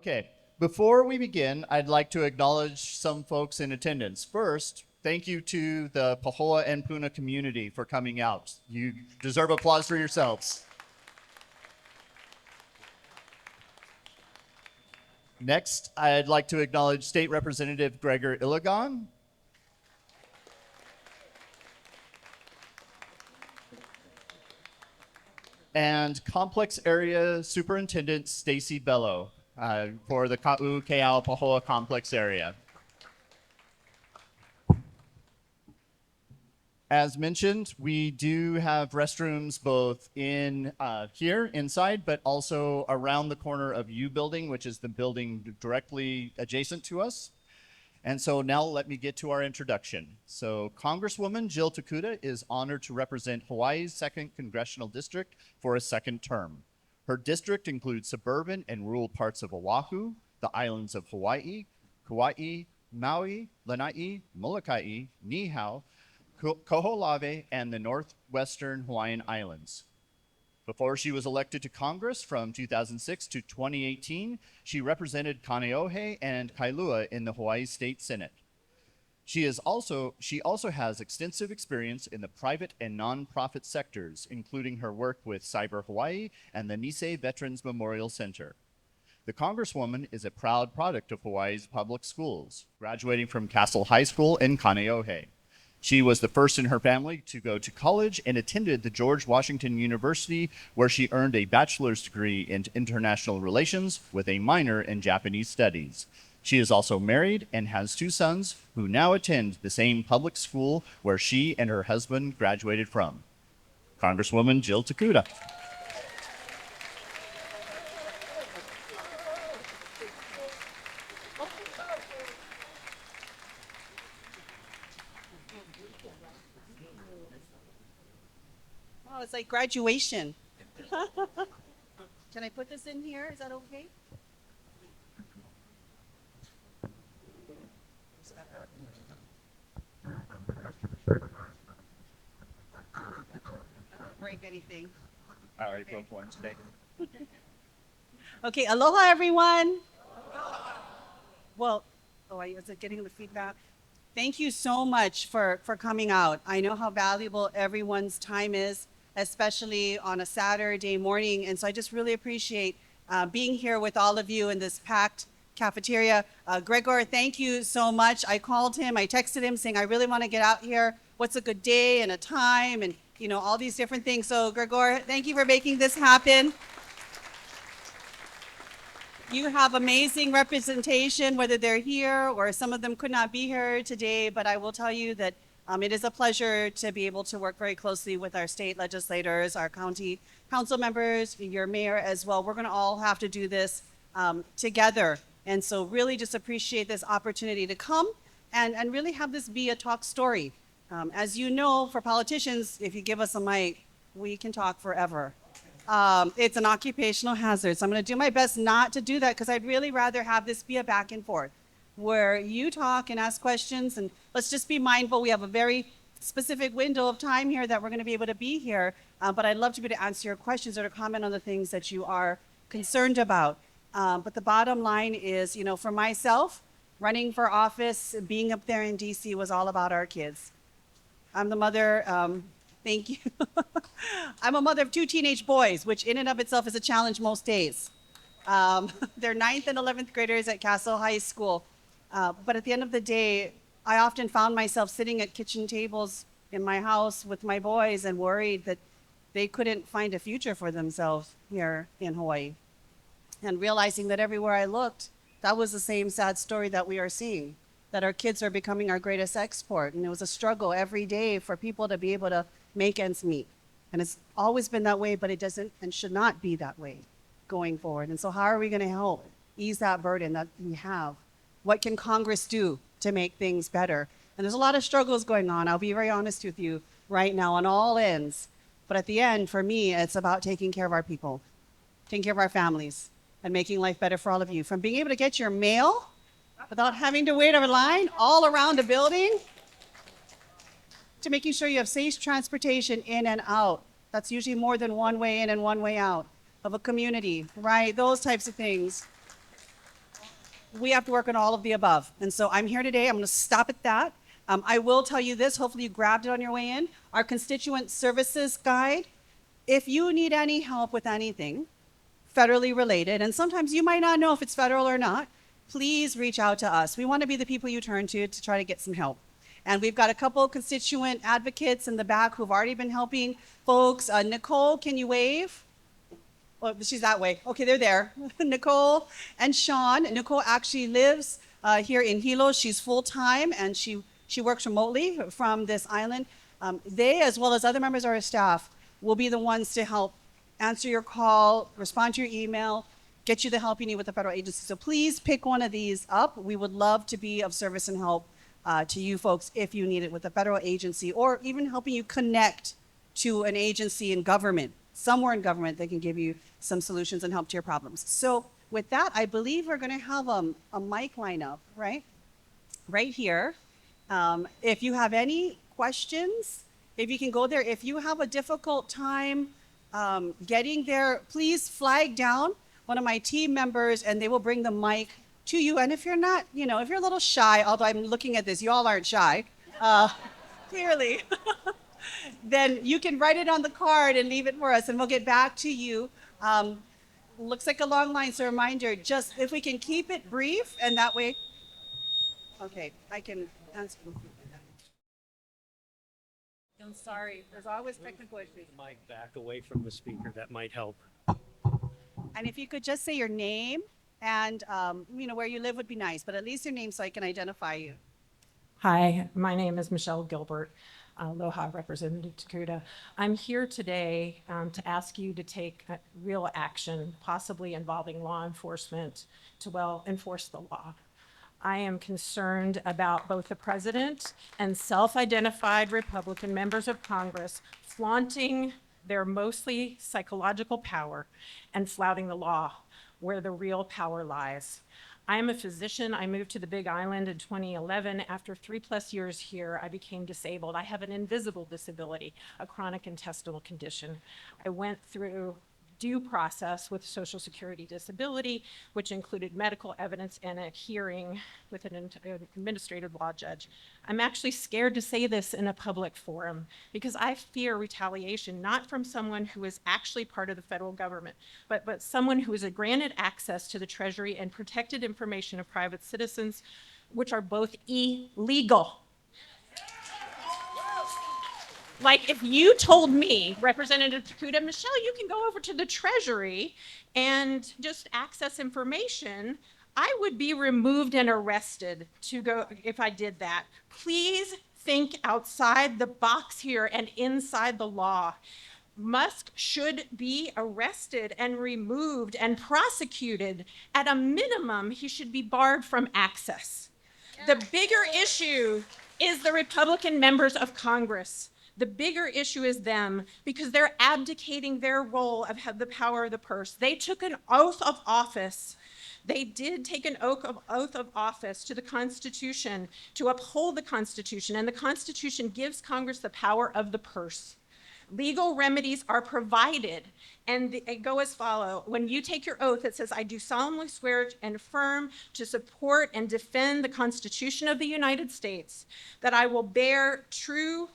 Okay, before we begin, I'd like to acknowledge some folks in attendance. First, thank you to the Pahoa and Puna community for coming out. You deserve applause for yourselves. Next, I'd like to acknowledge State Representative Gregor Iligan. And Complex Area Superintendent Stacy Bello for the Ka'u Keao Pahoa Complex area. As mentioned, we do have restrooms both in here inside, but also around the corner of U Building, which is the building directly adjacent to us. And so now let me get to our introduction. So Congresswoman Jill Tokuda is honored to represent Hawaii's 2nd Congressional District for a second term. Her district includes suburban and rural parts of Oahu, the islands of Hawaii, Kauai, Maui, Lanai, Molokai, Niihau, Koholave, and the northwestern Hawaiian Islands. Before she was elected to Congress from 2006 to 2018, she represented Kaneohe and Kailua in the Hawaii State Senate. She also has extensive experience in the private and nonprofit sectors, including her work with Cyber Hawaii and the Nisei Veterans Memorial Center. The Congresswoman is a proud product of Hawaii's public schools, graduating from Castle High School in Kaneohe. She was the first in her family to go to college and attended the George Washington University, where she earned a bachelor's degree in international relations with a minor in Japanese studies. She is also married and has 2 sons who now attend the same public school where she and her husband graduated from. Congresswoman Jill Tokuda. It's like graduation. Can I put this in here? Is that okay? Break anything. I already broke one today. Okay, aloha everyone. Well, is it getting the feedback? Thank you so much for coming out. I know how valuable everyone's time is, especially on a Saturday morning. And so I just really appreciate being here with all of you in this packed cafeteria. Gregor, thank you so much. I called him, I texted him saying, I really want to get out here. What's a good day and a time and, all these different things. So Gregor, thank you for making this happen. You have amazing representation, whether they're here or some of them could not be here today, but I will tell you that it is a pleasure to be able to work very closely with our state legislators, our county council members, your mayor as well. We're going to all have to do this together. And so really just appreciate this opportunity to come and really have this be a talk story. As you know, for politicians, if you give us a mic, we can talk forever. It's an occupational hazard. So I'm going to do my best not to do that because I'd really rather have this be a back and forth where you talk and ask questions, and let's just be mindful. We have a very specific window of time here that we're going to be able to be here, but I'd love to be able to answer your questions or to comment on the things that you are concerned about. But the bottom line is, for myself, running for office, being up there in DC was all about our kids. I'm the mother, thank you. I'm a mother of 2 teenage boys, which in and of itself is a challenge most days. They're 9th and 11th graders at Castle High School. But at the end of the day, I often found myself sitting at kitchen tables in my house with my boys and worried that they couldn't find a future for themselves here in Hawaii. And realizing that everywhere I looked, that was the same sad story that we are seeing, that our kids are becoming our greatest export. And it was a struggle every day for people to be able to make ends meet. And it's always been that way, but it doesn't and should not be that way going forward. And so how are we going to help ease that burden that we have? What can Congress do to make things better? And there's a lot of struggles going on. I'll be very honest with you right now on all ends. But at the end, for me, it's about taking care of our people, taking care of our families, and making life better for all of you. From being able to get your mail without having to wait a line all around a building, to making sure you have safe transportation in and out. That's usually more than one way in and one way out of a community, right? Those types of things. we have to work on all of the above. And so I'm here today. I'm going to stop at that. I will tell you this. Hopefully you grabbed it on your way in. Our constituent services guide. If you need any help with anything federally related, and sometimes you might not know if it's federal or not, please reach out to us. We want to be the people you turn to try to get some help. And we've got a couple constituent advocates in the back who've already been helping folks. Nicole, can you wave? Well, she's that way. Okay, they're there. Nicole and Sean. Nicole actually lives here in Hilo. She's full-time and she works remotely from this island. They, as well as other members of our staff, will be the ones to help answer your call, respond to your email, get you the help you need with the federal agency. So please pick one of these up. We would love to be of service and help to you folks if you need it with a federal agency, or even helping you connect to an agency in government, somewhere in government that can give you some solutions and help to your problems. So with that, I believe we're going to have a mic line up, right? Right here. If you have any questions, if you can go there. If you have a difficult time getting there, please flag down one of my team members and they will bring the mic to you. And if you're not, if you're a little shy, although I'm looking at this, you all aren't shy, clearly, then you can write it on the card and leave it for us and we'll get back to you. Looks like a long line, so a reminder, just if we can keep it brief and that way, okay, I can answer. I'm sorry, there's always technical issues. Mic back away from the speaker, that might help. And if you could just say your name and where you live would be nice, but at least your name so I can identify you. Hi, my name is Michelle Gilbert, Aloha Representative Tokuda. I'm here today to ask you to take real action, possibly involving law enforcement, to enforce the law. I am concerned about both the president and self-identified Republican members of Congress flaunting their mostly psychological power and flouting the law where the real power lies. I am a physician. I moved to the Big Island in 2011. After 3+ years here, I became disabled. I have an invisible disability, a chronic intestinal condition. I went through due process with Social Security disability, which included medical evidence and a hearing with an administrative law judge. I'm actually scared to say this in a public forum because I fear retaliation, not from someone who is actually part of the federal government, but someone who is granted access to the Treasury and protected information of private citizens, which are both illegal. Like if you told me, Representative Tokuda, Michelle, you can go over to the Treasury and just access information, I would be removed and arrested if I did that. Please think outside the box here and inside the law. Musk should be arrested and removed and prosecuted. At a minimum, he should be barred from access. The bigger issue is the Republican members of Congress. The bigger issue is them because they're abdicating their role of the power of the purse. They took an oath of office. They did take an oath of office to the Constitution to uphold the Constitution, and the Constitution gives Congress the power of the purse. Legal remedies are provided, and they go as follows. When you take your oath, it says, I do solemnly swear and affirm to support and defend the Constitution of the United States, that I will bear true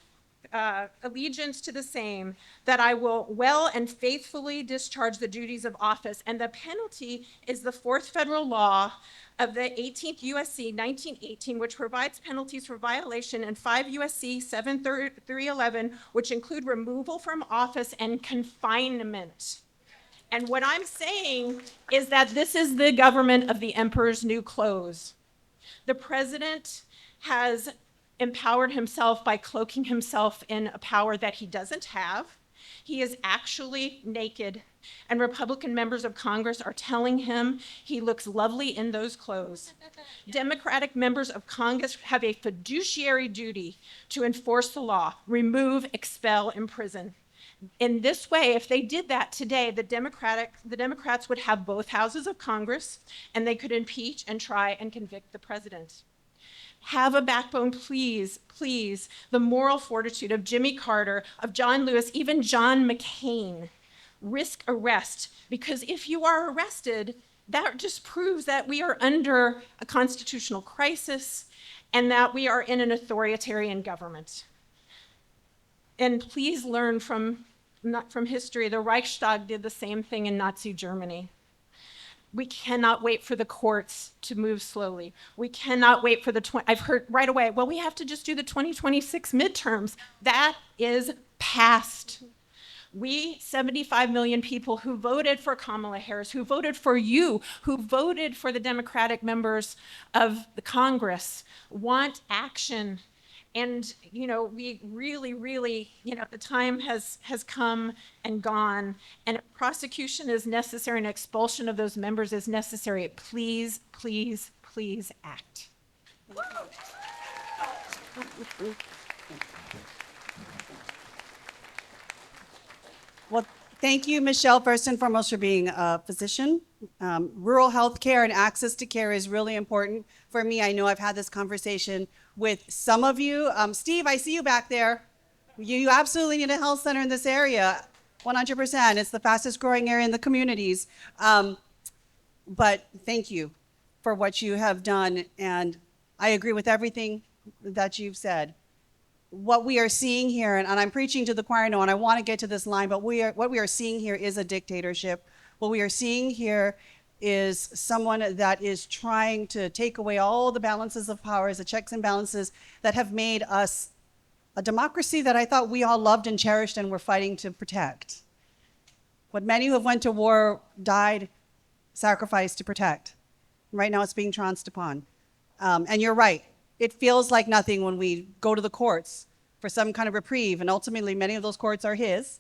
allegiance to the same, that I will well and faithfully discharge the duties of office. And the penalty is the 4th federal law of the 18th USC 1918, which provides penalties for violation, and 5 USC 7311, which include removal from office and confinement. And what I'm saying is that this is the government of the emperor's new clothes. The president has empowered himself by cloaking himself in a power that he doesn't have. He is actually naked, and Republican members of Congress are telling him he looks lovely in those clothes. Democratic members of Congress have a fiduciary duty to enforce the law, remove, expel, imprison. In this way, if they did that today, the Democrats would have both houses of Congress, and they could impeach and try and convict the president. Have a backbone, please, please. The moral fortitude of Jimmy Carter, of John Lewis, even John McCain. Risk arrest, because if you are arrested, that just proves that we are under a constitutional crisis and that we are in an authoritarian government. And please learn from, not from history, the Reichstag did the same thing in Nazi Germany. We cannot wait for the courts to move slowly. We cannot wait for I've heard right away, well, we have to just do the 2026 midterms. That is past. We, 75 million people who voted for Kamala Harris, who voted for you, who voted for the Democratic members of the Congress, want action. And, we really, really, the time has come and gone, and if prosecution is necessary and expulsion of those members is necessary, please, please, please act. Well, thank you, Michelle, first and foremost, for being a physician. Rural health care and access to care is really important for me. I know I've had this conversation with some of you. Steve, I see you back there. You absolutely need a health center in this area, 100%. It's the fastest growing area in the communities. But thank you for what you have done. And I agree with everything that you've said. What we are seeing here, and I'm preaching to the choir now, and I want to get to this line, but what we are seeing here is a dictatorship. What we are seeing here is someone that is trying to take away all the balances of powers, the checks and balances that have made us a democracy that I thought we all loved and cherished and were fighting to protect. What many who have went to war died, sacrificed to protect. Right now it's being trounced upon. And you're right. It feels like nothing when we go to the courts for some kind of reprieve, and ultimately many of those courts are his.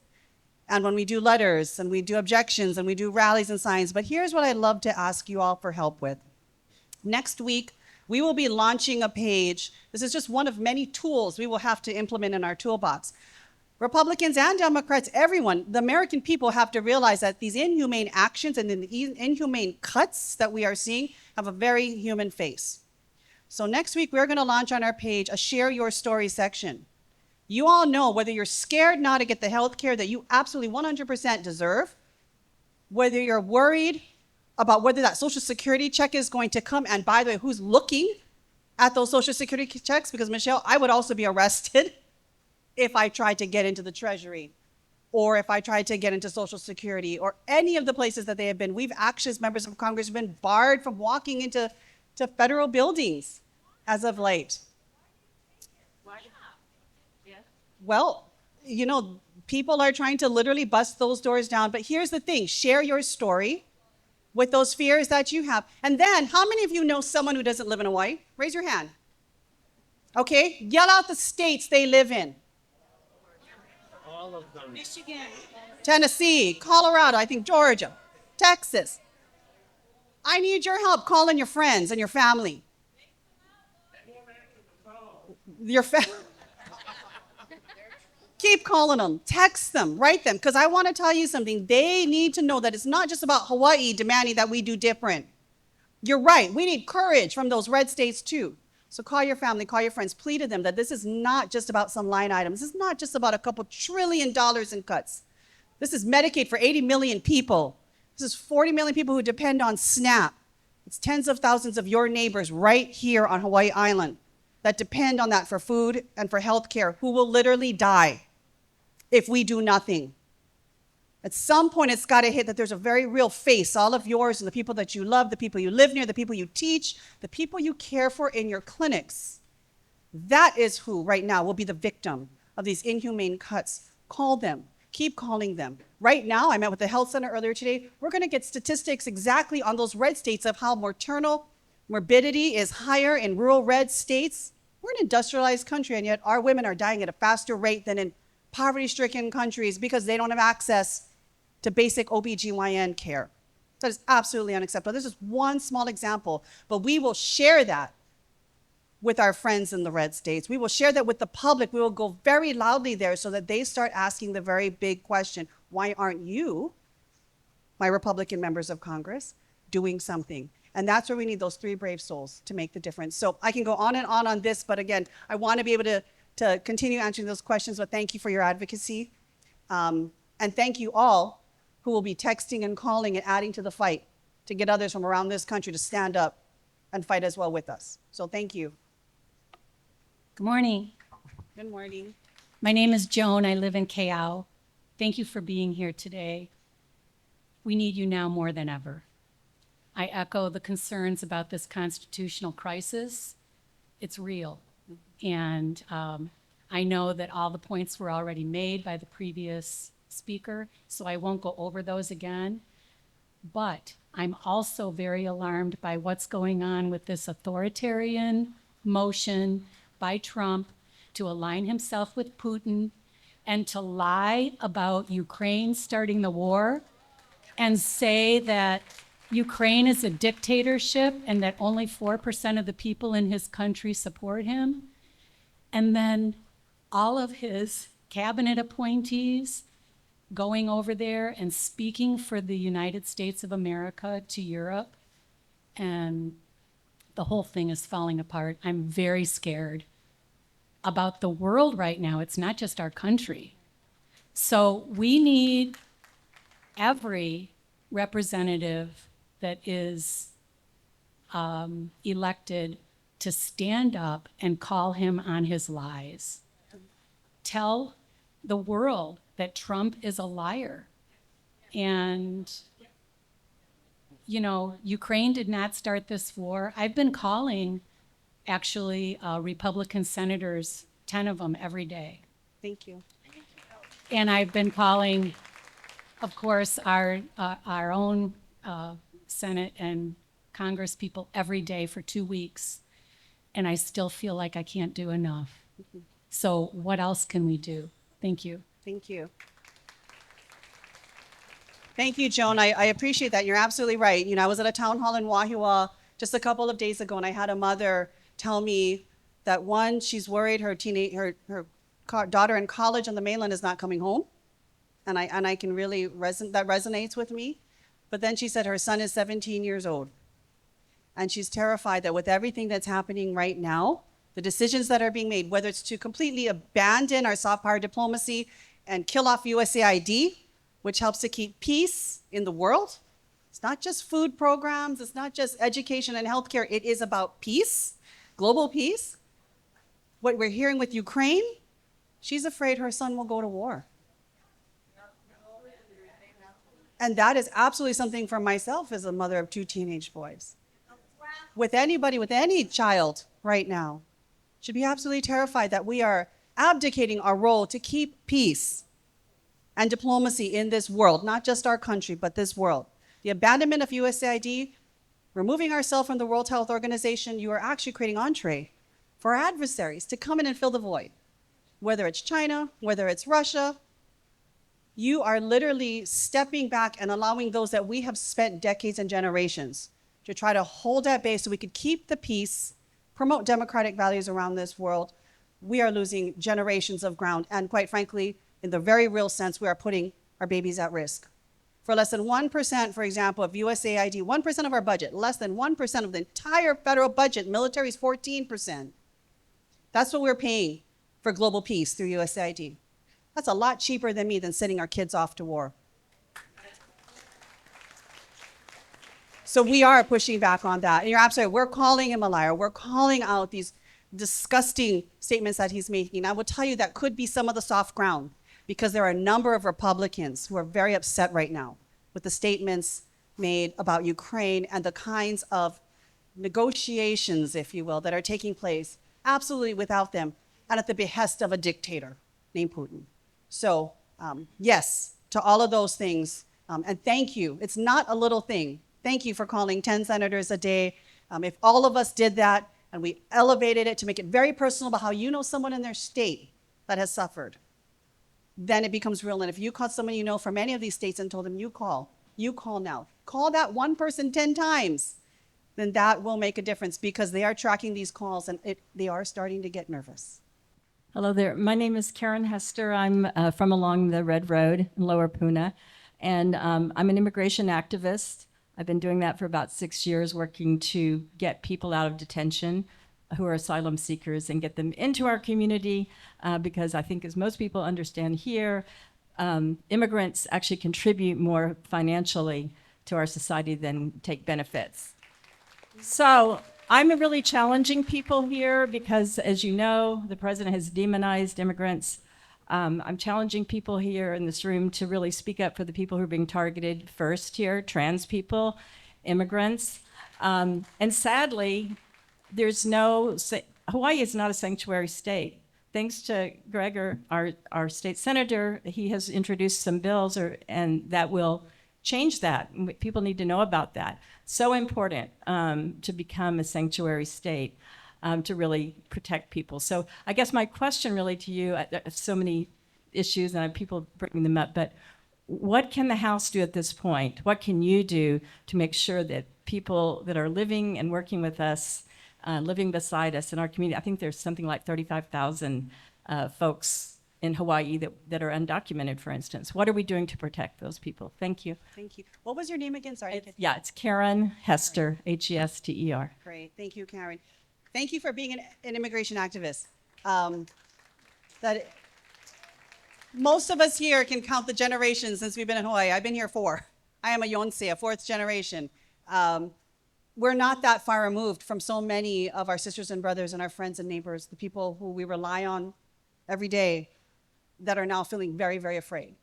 And when we do letters and we do objections and we do rallies and signs. But here's what I'd love to ask you all for help with. Next week, we will be launching a page. This is just one of many tools we will have to implement in our toolbox. Republicans and Democrats, everyone, the American people have to realize that these inhumane actions and the inhumane cuts that we are seeing have a very human face. So next week, we're going to launch on our page a Share Your Story section. You all know whether you're scared now to get the health care that you absolutely 100% deserve, whether you're worried about whether that Social Security check is going to come, and by the way, who's looking at those Social Security checks? Because Michelle, I would also be arrested if I tried to get into the Treasury, or if I tried to get into Social Security, or any of the places that they have been. We've actually, as members of Congress, been barred from walking into federal buildings as of late. Well, people are trying to literally bust those doors down. But here's the thing, share your story with those fears that you have. And then, how many of you know someone who doesn't live in Hawaii? Raise your hand. Okay, yell out the states they live in. All of them. Michigan, Tennessee, Colorado, I think Georgia, Texas. I need your help calling your friends and your family. Keep calling them, text them, write them, because I want to tell you something. They need to know that it's not just about Hawaii demanding that we do different. You're right. We need courage from those red states too. So call your family, call your friends, plead to them that this is not just about some line item. This is not just about a couple $1 trillion in cuts. This is Medicaid for 80 million people. This is 40 million people who depend on SNAP. It's tens of thousands of your neighbors right here on Hawaii Island that depend on that for food and for health care, who will literally die if we do nothing. At some point, it's got to hit that there's a very real face, all of yours and the people that you love, the people you live near, the people you teach, the people you care for in your clinics. That is who right now will be the victim of these inhumane cuts. Call them. Keep calling them. Right now, I met with the health center earlier today. We're going to get statistics exactly on those red states of how maternal morbidity is higher in rural red states. We're an industrialized country, and yet our women are dying at a faster rate than in poverty-stricken countries because they don't have access to basic OBGYN care. That is absolutely unacceptable. This is one small example, but we will share that with our friends in the red states. We will share that with the public. We will go very loudly there so that they start asking the very big question, why aren't you, my Republican members of Congress, doing something? And that's where we need those three brave souls to make the difference. So I can go on and on this, but again, I want to be able to continue answering those questions, but thank you for your advocacy. And thank you all who will be texting and calling and adding to the fight to get others from around this country to stand up and fight as well with us. So thank you. Good morning. Good morning. My name is Joan. I live in Callao. Thank you for being here today. We need you now more than ever. I echo the concerns about this constitutional crisis. It's real. And I know that all the points were already made by the previous speaker, so I won't go over those again. But I'm also very alarmed by what's going on with this authoritarian motion by Trump to align himself with Putin and to lie about Ukraine starting the war and say that Ukraine is a dictatorship and that only 4% of the people in his country support him. And then all of his cabinet appointees going over there and speaking for the United States of America to Europe. And the whole thing is falling apart. I'm very scared about the world right now. It's not just our country. So we need every representative that is elected to stand up and call him on his lies. Tell the world that Trump is a liar. And, you know, Ukraine did not start this war. I've been calling, actually, Republican senators, 10 of them every day. Thank you. And I've been calling, of course, our own Senate and Congress people every day for 2 weeks. And I still feel like I can't do enough. So what else can we do? Thank you. Thank you. Thank you, Joan. I appreciate that. You're absolutely right. You know, I was at a town hall in Wahiawa just a couple of days ago, and I had a mother tell me that one, she's worried her daughter in college on the mainland is not coming home, and I can really that resonates with me. But then she said her son is 17 years old, and she's terrified that with everything that's happening right now, the decisions that are being made, whether it's to completely abandon our soft power diplomacy and kill off USAID, which helps to keep peace in the world. It's not just food programs, it's not just education and healthcare, it is about peace, global peace. What we're hearing with Ukraine, she's afraid her son will go to war. And that is absolutely something for myself as a mother of 2 teenage boys. With anybody, with any child right now, should be absolutely terrified that we are abdicating our role to keep peace and diplomacy in this world, not just our country, but this world. The abandonment of USAID, removing ourselves from the World Health Organization, you are actually creating entree for our adversaries to come in and fill the void. Whether it's China, whether it's Russia, you are literally stepping back and allowing those that we have spent decades and generations to try to hold at bay so we could keep the peace, promote democratic values around this world. We are losing generations of ground. And quite frankly, in the very real sense, we are putting our babies at risk. For less than 1%, for example, of USAID, 1% of our budget, less than 1% of the entire federal budget, military is 14%. That's what we're paying for global peace through USAID. That's a lot cheaper than sending our kids off to war. So we are pushing back on that. And you're absolutely right. We're calling him a liar. We're calling out these disgusting statements that he's making. I will tell you that could be some of the soft ground because there are a number of Republicans who are very upset right now with the statements made about Ukraine and the kinds of negotiations, if you will, that are taking place absolutely without them and at the behest of a dictator named Putin. So yes, to all of those things. And thank you. It's not a little thing. Thank you for calling 10 senators a day. If all of us did that and we elevated it to make it very personal about how you know someone in their state that has suffered, then it becomes real. And if you call someone you know from any of these states and told them you call now, call that one person 10 times, then that will make a difference because they are tracking these calls and they are starting to get nervous. Hello there. My name is Karen Hester. I'm from along the Red Road in Lower Puna, and I'm an immigration activist. I've been doing that for about 6 years, working to get people out of detention who are asylum seekers and get them into our community because I think, as most people understand here, immigrants actually contribute more financially to our society than take benefits. So I'm really challenging people here because, as you know, the president has demonized immigrants. I'm challenging people here in this room to really speak up for the people who are being targeted first here, trans people, immigrants. And sadly, Hawaii is not a sanctuary state. Thanks to Gregor, our state senator, he has introduced some bills and that will change that. People need to know about that. So important to become a sanctuary state, to really protect people. So I guess my question really to you, so many issues and I have people bringing them up, but what can the House do at this point? What can you do to make sure that people that are living and working with us, living beside us in our community, I think there's something like 35,000 folks in Hawaii that are undocumented, for instance. What are we doing to protect those people? Thank you. Thank you. What was your name again? Sorry. Yeah, it's Karen Hester, Hester. Great. Thank you, Karen. Thank you for being an immigration activist. That most of us here can count the generations since we've been in Hawaii. I've been here 4. I am a Yonsei, a 4th generation. We're not that far removed from so many of our sisters and brothers and our friends and neighbors, the people who we rely on every day, that are now feeling very, very afraid.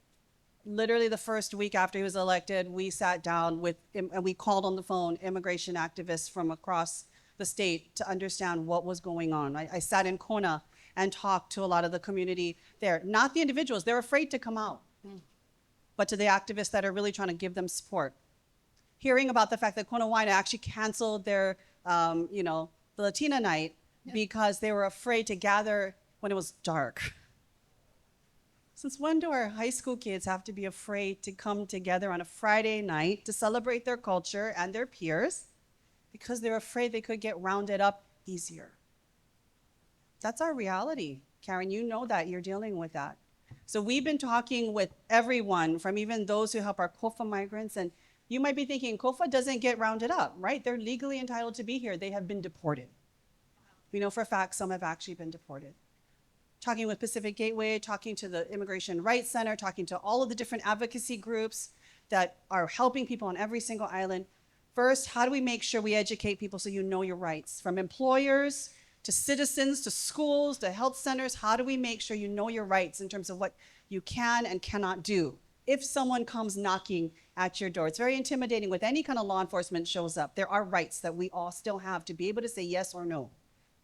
Literally the first week after he was elected, we sat down and we called on the phone immigration activists from across the state to understand what was going on. I sat in Kona and talked to a lot of the community there. Not the individuals, they're afraid to come out, but to the activists that are really trying to give them support. Hearing about the fact that Kona Waina actually canceled their, the Latina night because they were afraid to gather when it was dark. Since when do our high school kids have to be afraid to come together on a Friday night to celebrate their culture and their peers because they're afraid they could get rounded up easier? That's our reality. Karen, you know that. You're dealing with that. So we've been talking with everyone, from even those who help our COFA migrants. And you might be thinking, COFA doesn't get rounded up, right? They're legally entitled to be here. They have been deported. We know for a fact some have actually been deported. Talking with Pacific Gateway, talking to the Immigration Rights Center, talking to all of the different advocacy groups that are helping people on every single island. First, how do we make sure we educate people so you know your rights? From employers to citizens to schools to health centers, how do we make sure you know your rights in terms of what you can and cannot do if someone comes knocking at your door? It's very intimidating with any kind of law enforcement shows up. There are rights that we all still have to be able to say yes or no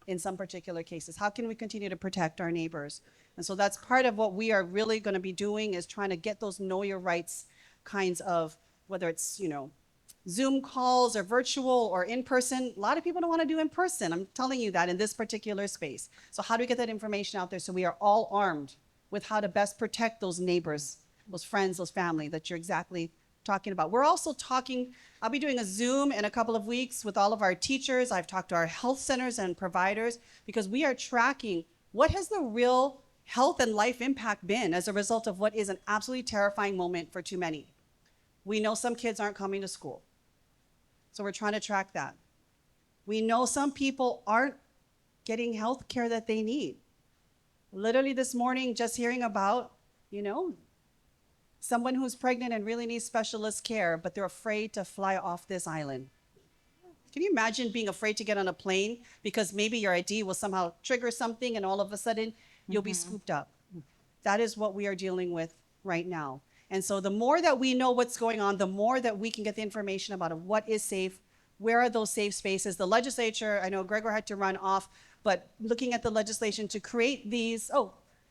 in some particular cases. How can we continue to protect our neighbors? And so that's part of what we are really going to be doing, is trying to get those know your rights kinds of, whether it's, Zoom calls or virtual or in person. A lot of people don't want to do in person. I'm telling you that in this particular space. So how do we get that information out there so we are all armed with how to best protect those neighbors, those friends, those family that you're exactly talking about? We're also talking, I'll be doing a Zoom in a couple of weeks with all of our teachers. I've talked to our health centers and providers because we are tracking what has the real health and life impact been as a result of what is an absolutely terrifying moment for too many. We know some kids aren't coming to school, so we're trying to track that. We know some people aren't getting health care that they need. Literally this morning, just hearing about, someone who's pregnant and really needs specialist care, but they're afraid to fly off this island. Can you imagine being afraid to get on a plane because maybe your ID will somehow trigger something and all of a sudden you'll be scooped up? That is what we are dealing with right now. And so the more that we know what's going on, the more that we can get the information about what is safe, where are those safe spaces. The legislature, I know Gregor had to run off, but looking at the legislation to create these,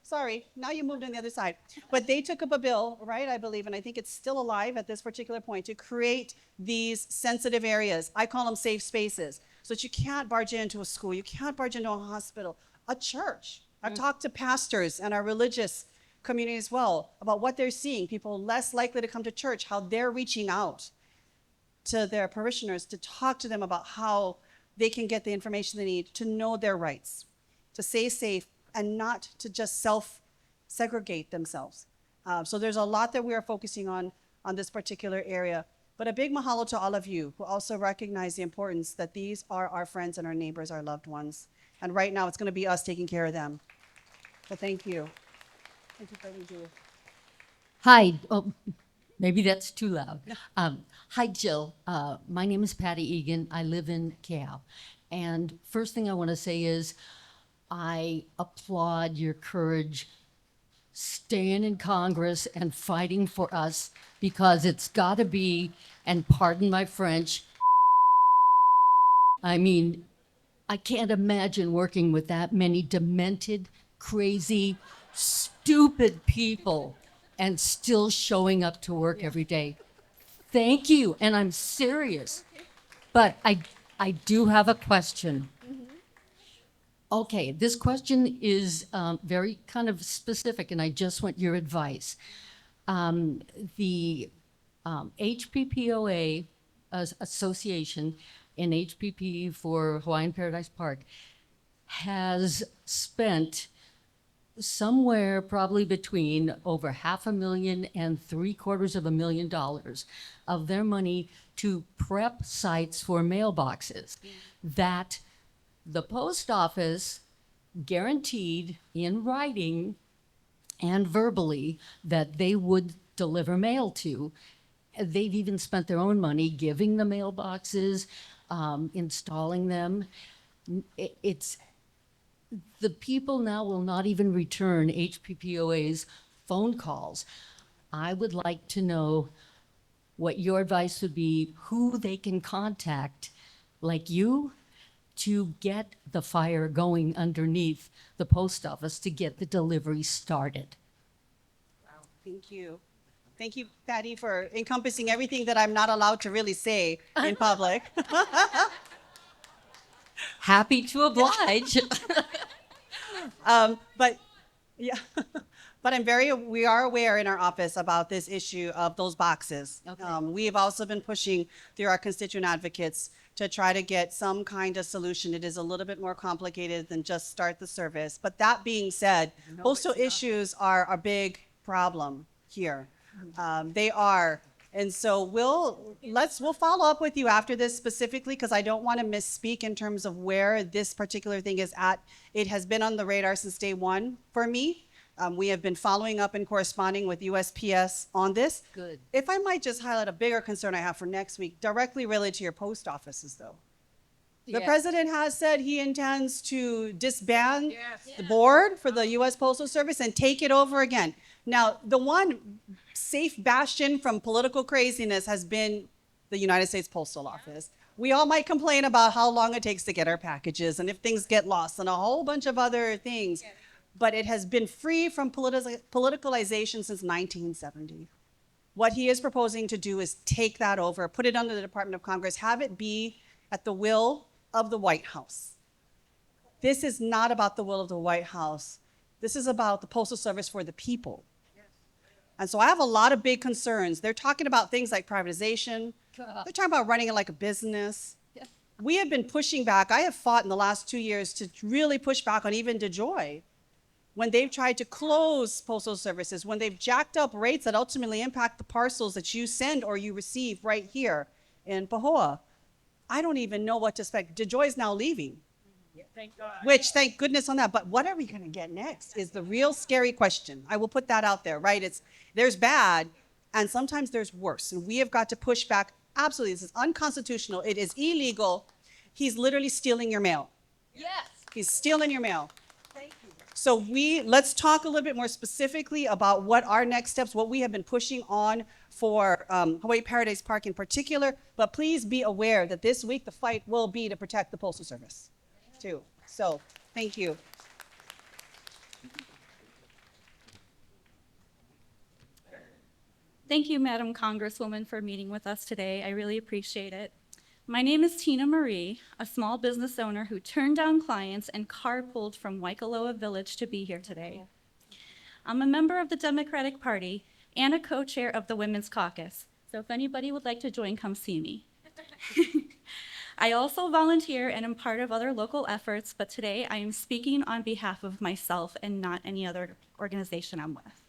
sorry, now you moved on the other side. But they took up a bill, right, I believe, and I think it's still alive at this particular point, to create these sensitive areas. I call them safe spaces, so that you can't barge into a school, you can't barge into a hospital, a church. I've talked to pastors and our religious community as well about what they're seeing, people less likely to come to church, how they're reaching out to their parishioners to talk to them about how they can get the information they need to know their rights, to stay safe, and not to just self-segregate themselves. So there's a lot that we are focusing on this particular area. But a big mahalo to all of you who also recognize the importance that these are our friends and our neighbors, our loved ones. And right now it's going to be us taking care of them. So thank you. Thank you for having me. Hi. Oh, Maybe that's too loud. Hi, Jill. My name is Patty Egan. I live in Cal. And first thing I want to say is I applaud your courage staying in Congress and fighting for us because it's got to be, and pardon my French, I mean, I can't imagine working with that many demented, crazy, stupid people and still showing up to work every day. Thank you, and I'm serious. But I do have a question. Okay, this question is very kind of specific, and I just want your advice. The HPPOA Association in HPP for Hawaiian Paradise Park has spent somewhere probably between over $500,000 and $750,000 of their money to prep sites for mailboxes that the post office guaranteed in writing and verbally that they would deliver mail to. They've even spent their own money giving the mailboxes, installing them. It's the people now will not even return HPPOA's phone calls. I would like to know what your advice would be, who they can contact, like you, to get the fire going underneath the post office to get the delivery started. Thank you. Thank you, Patty, for encompassing everything that I'm not allowed to really say in public. Happy to oblige. But yeah, but we are aware in our office about this issue of those boxes. Okay. We have also been pushing through our constituent advocates to try to get some kind of solution. It is a little bit more complicated than just start the service. But that being said, postal issues are a big problem here. They are. And so we'll follow up with you after this specifically, because I don't want to misspeak in terms of where this particular thing is at. It has been on the radar since day one for me. We have been following up and corresponding with USPS on this. Good. If I might just highlight a bigger concern I have for next week, directly related to your post offices, though. The Yeah. president has said he intends to disband the board for the U.S. Postal Service and take it over again. Now, the one safe bastion from political craziness has been the United States Postal Office. We all might complain about how long it takes to get our packages and if things get lost and a whole bunch of other things, but it has been free from politicalization since 1970. What he is proposing to do is take that over, put it under the Department of Commerce, have it be at the will of the White House. This is not about the will of the White House. This is about the Postal Service for the people. And so I have a lot of big concerns. They're talking about things like privatization. They're talking about running it like a business. We have been pushing back. I have fought in the last 2 years to really push back on even DeJoy when they've tried to close postal services, when they've jacked up rates that ultimately impact the parcels that you send or you receive right here in Pahoa. I don't even know what to expect. DeJoy is now leaving. Thank God. Which, thank goodness on that. But what are we going to get next is the real scary question. I will put that out there, right? There's bad, and sometimes there's worse. And we have got to push back. Absolutely, this is unconstitutional. It is illegal. He's literally stealing your mail. Yes. He's stealing your mail. So let's talk a little bit more specifically about what our next steps, what we have been pushing on for Hawaii Paradise Park in particular. But please be aware that this week the fight will be to protect the Postal Service too. So thank you. Thank you, Madam Congresswoman, for meeting with us today. I really appreciate it. My name is Tina Marie, a small business owner who turned down clients and carpooled from Waikoloa Village to be here today. I'm a member of the Democratic Party and a co-chair of the Women's Caucus, so if anybody would like to join, come see me. I also volunteer and am part of other local efforts, but today I am speaking on behalf of myself and not any other organization I'm with.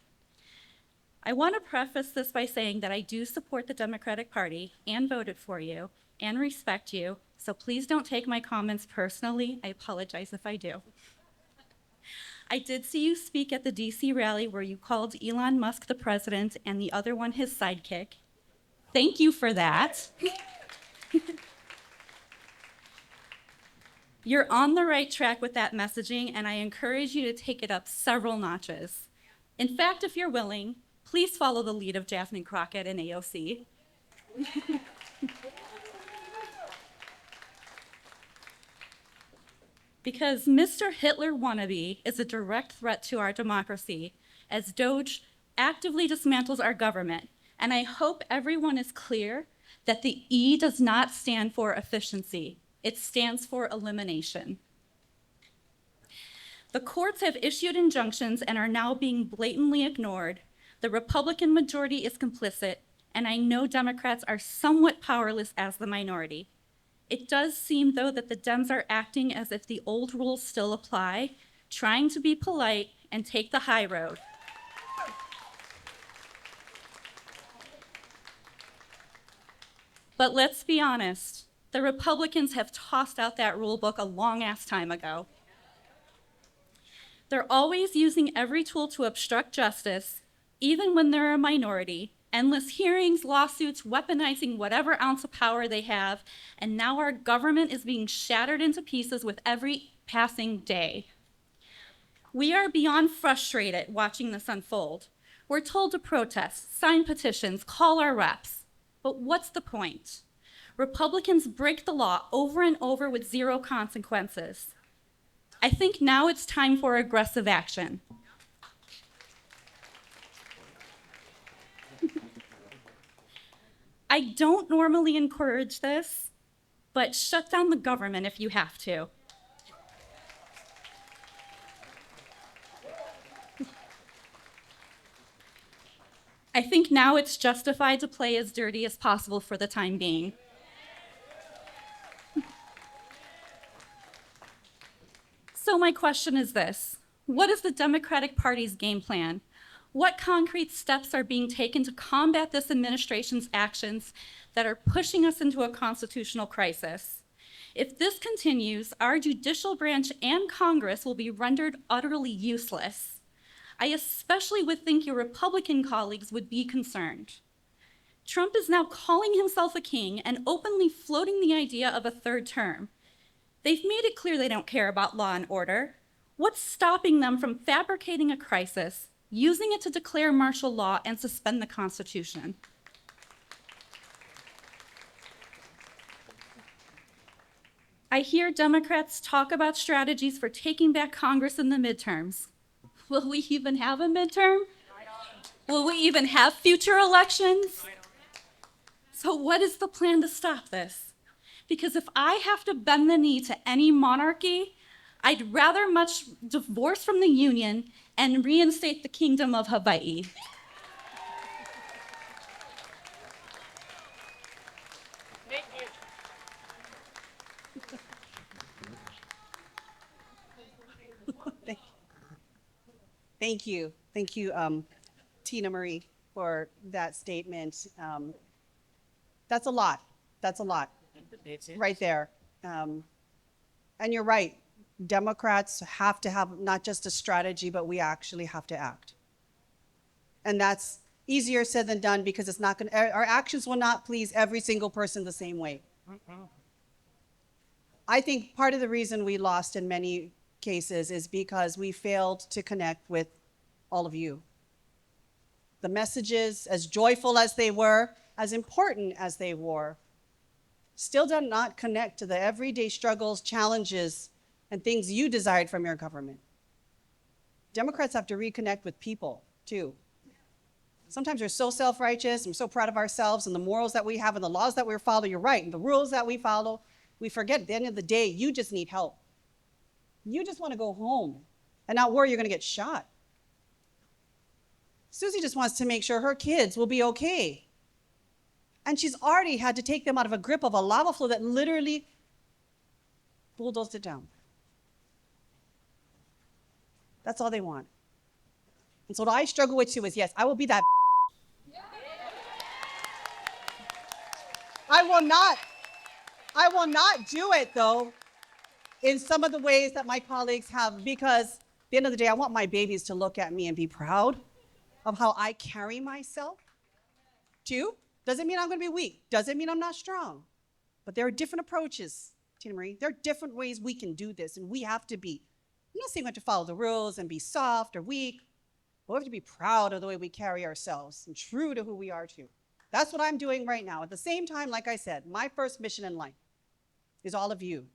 I want to preface this by saying that I do support the Democratic Party and voted for you and respect you, so please don't take my comments personally. I apologize if I do. I did see you speak at the DC rally where you called Elon Musk the president and the other one his sidekick. Thank you for that. You're on the right track with that messaging, and I encourage you to take it up several notches. In fact, if you're willing, please follow the lead of Daphne Crockett and AOC. Because Mr. Hitler wannabe is a direct threat to our democracy as Doge actively dismantles our government. And I hope everyone is clear that the E does not stand for efficiency. It stands for elimination. The courts have issued injunctions and are now being blatantly ignored. The Republican majority is complicit, and I know Democrats are somewhat powerless as the minority. It does seem, though, that the Dems are acting as if the old rules still apply, trying to be polite and take the high road. But let's be honest, the Republicans have tossed out that rule book a long-ass time ago. They're always using every tool to obstruct justice, even when they're a minority. Endless hearings, lawsuits, weaponizing whatever ounce of power they have, and now our government is being shattered into pieces with every passing day. We are beyond frustrated watching this unfold. We're told to protest, sign petitions, call our reps. But what's the point? Republicans break the law over and over with zero consequences. I think now it's time for aggressive action. I don't normally encourage this, but shut down the government if you have to. I think now it's justified to play as dirty as possible for the time being. So my question is this: what is the Democratic Party's game plan? What concrete steps are being taken to combat this administration's actions that are pushing us into a constitutional crisis? If this continues, our judicial branch and Congress will be rendered utterly useless. I especially would think your Republican colleagues would be concerned. Trump is now calling himself a king and openly floating the idea of a third term. They've made it clear they don't care about law and order. What's stopping them from fabricating a crisis, using it to declare martial law and suspend the Constitution? I hear Democrats talk about strategies for taking back Congress in the midterms. Will we even have a midterm? Will we even have future elections? So what is the plan to stop this? Because if I have to bend the knee to any monarchy, I'd rather much divorce from the Union and reinstate the Kingdom of Hawaii. Thank you. Thank you, Tina Marie, for that statement. That's a lot. That's a lot right there. And you're right. Democrats have to have not just a strategy, but we actually have to act. And that's easier said than done because it's not going to, our actions will not please every single person the same way. I think part of the reason we lost in many cases is because we failed to connect with all of you. The messages, as joyful as they were, as important as they were, still did not connect to the everyday struggles, challenges, and things you desired from your government. Democrats have to reconnect with people, too. Sometimes we're so self-righteous, and so proud of ourselves and the morals that we have and the laws that we follow. You're right, and the rules that we follow. We forget at the end of the day, you just need help. You just want to go home and not worry you're going to get shot. Susie just wants to make sure her kids will be okay. And she's already had to take them out of a grip of a lava flow that literally bulldozed it down. That's all they want. And so what I struggle with too is, yes, I will be that. I will not do it though in some of the ways that my colleagues have, because the end of the day, I want my babies to look at me and be proud of how I carry myself. Too. Doesn't mean I'm going to be weak. Doesn't mean I'm not strong. But there are different approaches, Tina Marie. There are different ways we can do this, and we have to be. I'm not saying we have to follow the rules and be soft or weak, but we have to be proud of the way we carry ourselves and true to who we are too. That's what I'm doing right now. At the same time, like I said, my first mission in life is all of you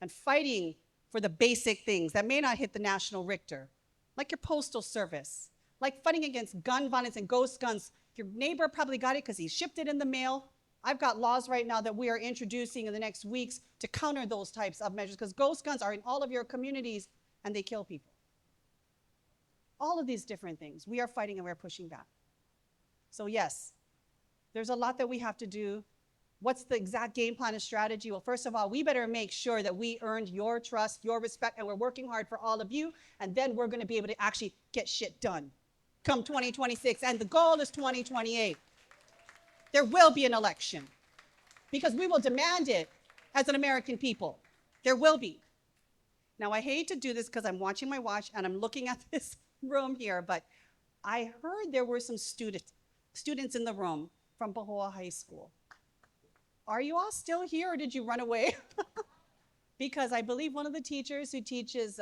and fighting for the basic things that may not hit the national Richter, like your postal service, like fighting against gun violence and ghost guns. Your neighbor probably got it because he shipped it in the mail. I've got laws right now that we are introducing in the next weeks to counter those types of measures because ghost guns are in all of your communities and they kill people. All of these different things, we are fighting and we're pushing back. So yes, there's a lot that we have to do. What's the exact game plan and strategy? Well, first of all, we better make sure that we earned your trust, your respect, and we're working hard for all of you, and then we're gonna be able to actually get shit done come 2026, and the goal is 2028. There will be an election because we will demand it as an American people. There will be. Now, I hate to do this because I'm watching my watch and I'm looking at this room here, but I heard there were some students in the room from Pahoa High School. Are you all still here or did you run away? Because I believe one of the teachers who teaches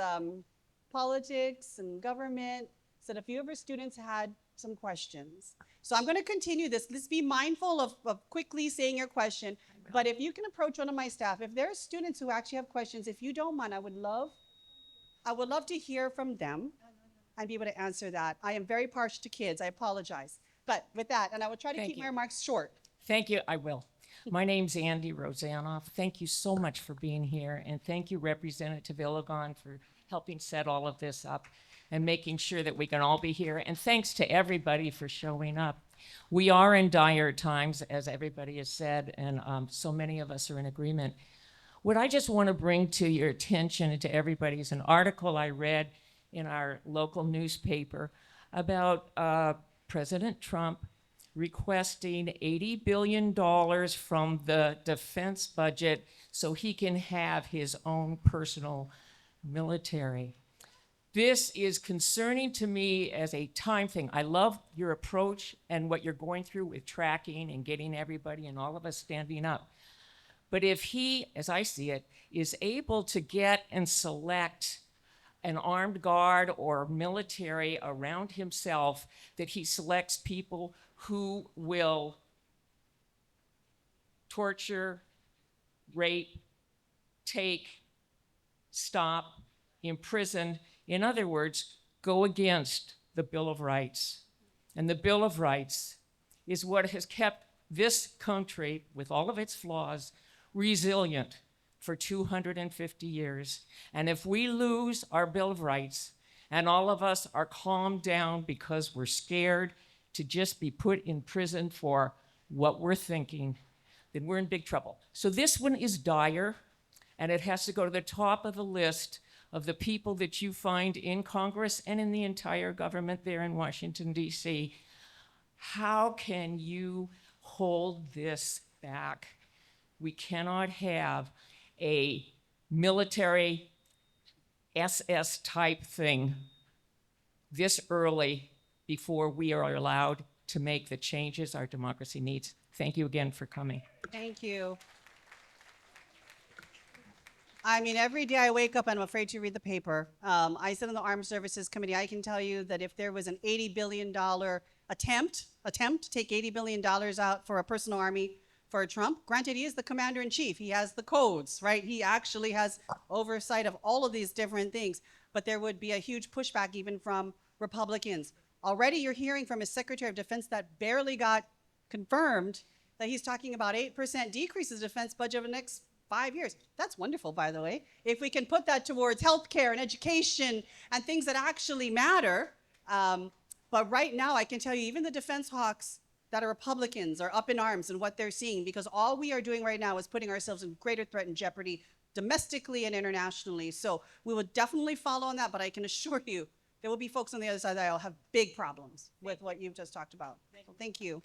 politics and government said a few of her students had some questions. So I'm going to continue this. Let's be mindful of quickly saying your question. But if you can approach one of my staff, if there are students who actually have questions, if you don't mind, I would love to hear from them and be able to answer that. I am very partial to kids. I apologize. But with that, and I will try to keep my remarks short. Thank you. I will. My name's Andy Rosanoff. Thank you so much for being here. And thank you, Representative Iligon, for helping set all of this up and making sure that we can all be here. And thanks to everybody for showing up. We are in dire times, as everybody has said, and so many of us are in agreement. What I just want to bring to your attention and to everybody is an article I read in our local newspaper about President Trump requesting $80 billion from the defense budget so he can have his own personal military. This is concerning to me as a time thing. I love your approach and what you're going through with tracking and getting everybody and all of us standing up. But if he, as I see it, is able to get and select an armed guard or military around himself, that he selects people who will torture, rape, take, stop, imprison, in other words, go against the Bill of Rights. And the Bill of Rights is what has kept this country, with all of its flaws, resilient for 250 years. And if we lose our Bill of Rights and all of us are calmed down because we're scared to just be put in prison for what we're thinking, then we're in big trouble. So this one is dire, and it has to go to the top of the list of the people that you find in Congress and in the entire government there in Washington, D.C. How can you hold this back? We cannot have a military SS type thing this early before we are allowed to make the changes our democracy needs. Thank you again for coming. Thank you. I mean, every day I wake up and I'm afraid to read the paper. I sit on the Armed Services Committee. I can tell you that if there was an $80 billion attempt to take $80 billion out for a personal army for Trump, granted, he is the commander in chief. He has the codes, right? He actually has oversight of all of these different things. But there would be a huge pushback even from Republicans. Already you're hearing from his Secretary of Defense that barely got confirmed that he's talking about 8% decreases in defense budget over the next 5 years. That's wonderful, by the way. If we can put that towards healthcare and education and things that actually matter. But right now, I can tell you, even the defense hawks that are Republicans are up in arms in what they're seeing, because all we are doing right now is putting ourselves in greater threat and jeopardy domestically and internationally. So we will definitely follow on that, but I can assure you there will be folks on the other side of the aisle have big problems with what you've just talked about. So thank you.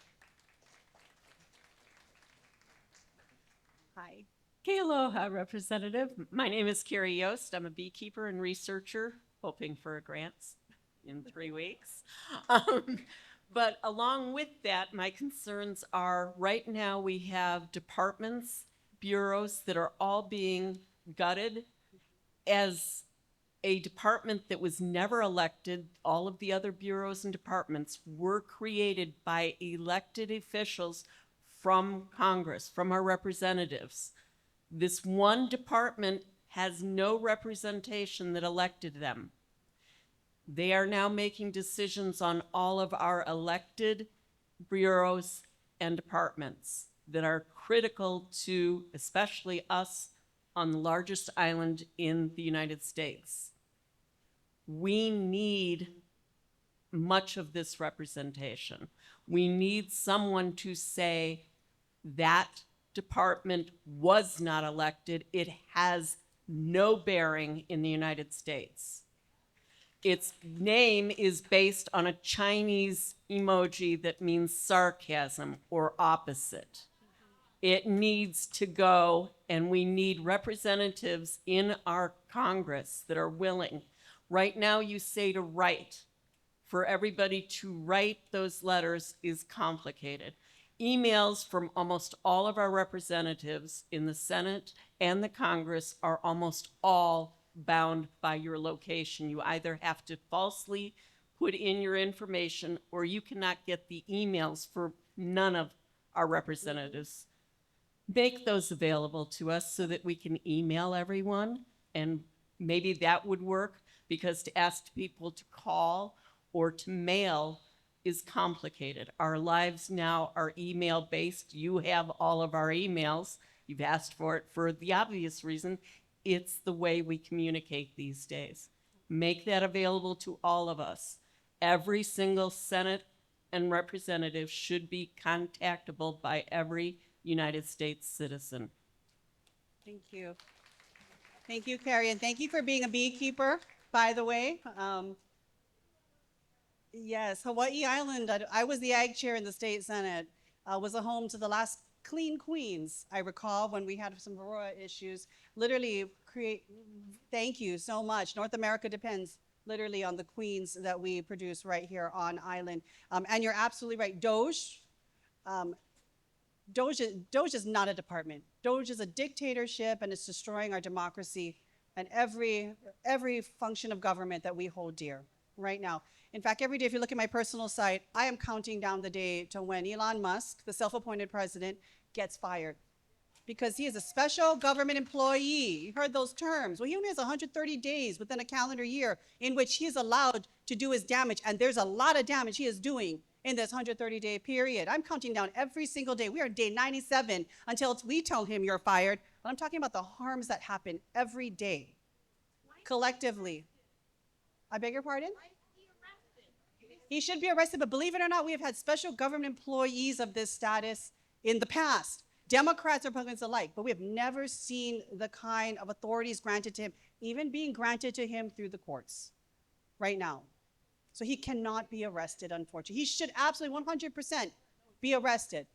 Hi. Okay, aloha, Representative. My name is Carrie Yost. I'm a beekeeper and researcher hoping for grants in 3 weeks. Um, but along with that, my concerns are right now we have departments, bureaus that are all being gutted as a department that was never elected. All of the other bureaus and departments were created by elected officials from Congress, from our representatives. This one department has no representation that elected them. They are now making decisions on all of our elected bureaus and departments that are critical to especially us on the largest island in the United States. We need much of this representation. We need someone to say that department was not elected. It has no bearing in the United States. Its name is based on a Chinese emoji that means sarcasm or opposite. It needs to go, and we need representatives in our Congress that are willing. Right now, you say to write. For everybody to write those letters is complicated. Emails from almost all of our representatives in the Senate and the Congress are almost all bound by your location. You either have to falsely put in your information or you cannot get the emails for none of our representatives. Make those available to us so that we can email everyone, and maybe that would work, because to ask people to call or to mail is complicated. Our lives now are email based. You have all of our emails. You've asked for it for the obvious reason. It's the way we communicate these days. Make that available to all of us. Every single Senate and representative should be contactable by every United States citizen. Thank you. Thank you, Carrie, and thank you for being a beekeeper, by the way. Yes, Hawaii Island, I was the Ag Chair in the State Senate, was a home to the last clean queens, I recall, when we had some varroa issues. Literally, thank you so much. North America depends literally on the queens that we produce right here on island. And you're absolutely right, Doge is not a department. Doge is a dictatorship, and it's destroying our democracy and every function of government that we hold dear right now. In fact, every day, if you look at my personal site, I am counting down the day to when Elon Musk, the self-appointed president, gets fired, because he is a special government employee. You heard those terms. Well, he only has 130 days within a calendar year in which he is allowed to do his damage, and there's a lot of damage he is doing in this 130-day period. I'm counting down every single day. We are day 97 until we tell him you're fired. But I'm talking about the harms that happen every day, collectively. I beg your pardon? He should be arrested, but believe it or not, we have had special government employees of this status in the past, Democrats or Republicans alike, but we have never seen the kind of authorities granted to him, even being granted to him through the courts right now. So he cannot be arrested, unfortunately. He should absolutely 100% be arrested.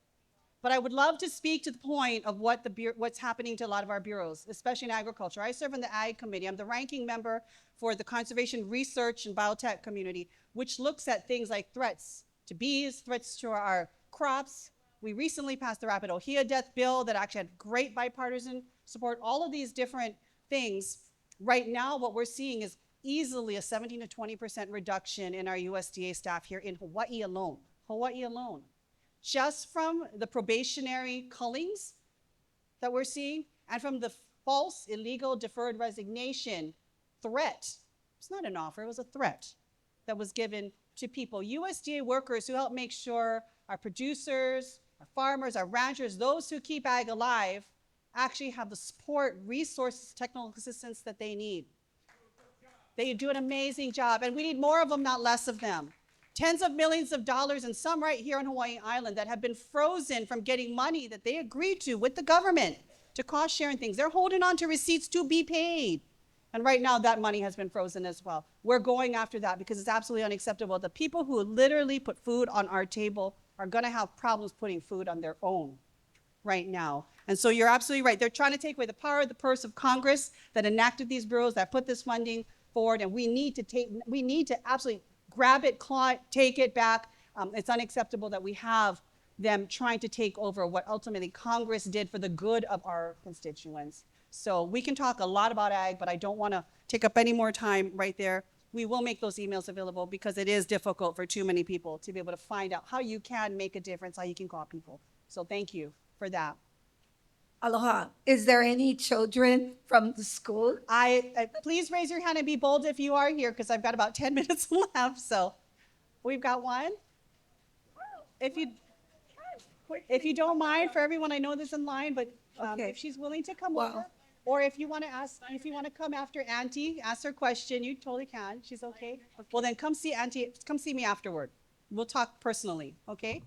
But I would love to speak to the point of what's happening to a lot of our bureaus, especially in agriculture. I serve in the Ag Committee. I'm the ranking member for the Conservation Research and Biotech Community, which looks at things like threats to bees, threats to our crops. We recently passed the Rapid Ohia Death Bill that actually had great bipartisan support. All of these different things. Right now, what we're seeing is easily a 17 to 20% reduction in our USDA staff here in Hawaii alone. Hawaii alone. Just from the probationary cullings that we're seeing, and from the false, illegal, deferred resignation threat. It's not an offer, it was a threat that was given to people. USDA workers who help make sure our producers, our farmers, our ranchers, those who keep ag alive, actually have the support, resources, technical assistance that they need. They do an amazing job, and we need more of them, not less of them. Tens of millions of dollars, and some right here on Hawaii Island, that have been frozen from getting money that they agreed to with the government to cost sharing things. They're holding on to receipts to be paid. And right now, that money has been frozen as well. We're going after that because it's absolutely unacceptable. The people who literally put food on our table are going to have problems putting food on their own right now. And so you're absolutely right. They're trying to take away the power of the purse of Congress that enacted these bills, that put this funding forward, and we need to absolutely grab it, claw it, take it back. It's unacceptable that we have them trying to take over what ultimately Congress did for the good of our constituents. So we can talk a lot about ag, but I don't want to take up any more time right there. We will make those emails available because it is difficult for too many people to be able to find out how you can make a difference, how you can call people. So thank you for that. Aloha. Is there any children from the school? Please raise your hand and be bold if you are here, because I've got about 10 minutes left. So we've got one. If you don't mind, for everyone, I know this in line, but Okay. if she's willing to come Well- over, or if you want to come after Auntie, ask her question, you totally can. She's okay. Well, then come see Auntie. Come see me afterward. We'll talk personally. Okay.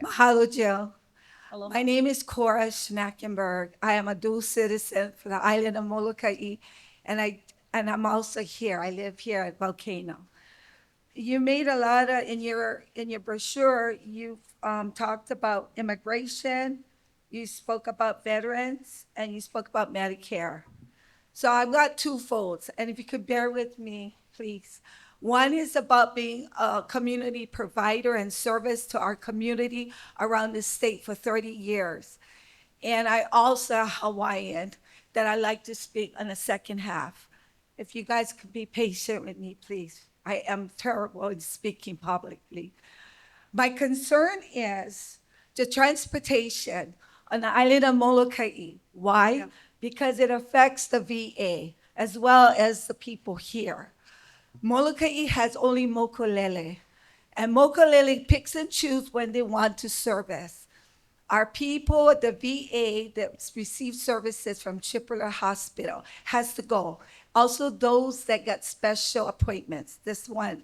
Mahalo, Jill. Aloha. My name is Cora Schnackenberg. I am a dual citizen for the island of Molokai, and I'm also here. I live here at Volcano. You made a lot of in your brochure. You've talked about immigration. You spoke about veterans, and you spoke about Medicare. So I've got two folds, and if you could bear with me, please. One is about being a community provider and service to our community around the state for 30 years. And I also Hawaiian that I like to speak on the second half. If you guys could be patient with me, please. I am terrible in speaking publicly. My concern is the transportation on the island of Molokai. Why? Yeah. Because it affects the VA as well as the people here. Molokai has only Mokulele, and Mokulele picks and chooses when they want to service. Our people at the VA that receive services from Chippewa Hospital has to go. Also those that get special appointments, this one.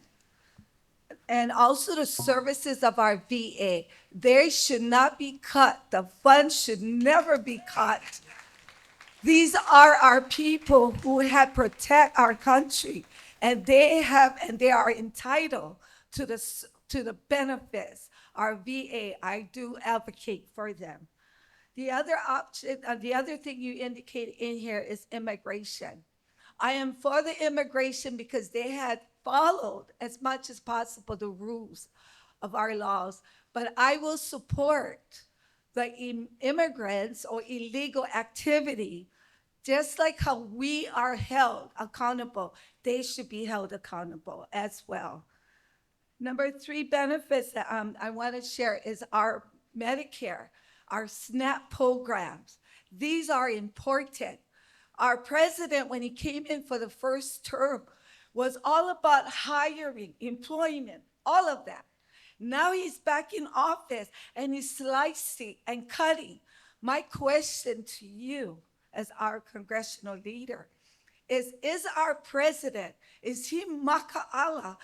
And also the services of our VA, they should not be cut. The funds should never be cut. These are our people who have protect our country, and they are entitled to the benefits. Our VA, I do advocate for them. The other option, the other thing you indicate in here is immigration. I am for the immigration because they had followed as much as possible the rules of our laws, but I will support the immigrants or illegal activity. Just like how we are held accountable, they should be held accountable as well. Number 3 benefits that I want to share is our Medicare, our SNAP programs. These are important. Our president, when he came in for the first term, was all about hiring, employment, all of that. Now he's back in office and he's slicing and cutting. My question to you as our congressional leader is our president, is he maka'ala?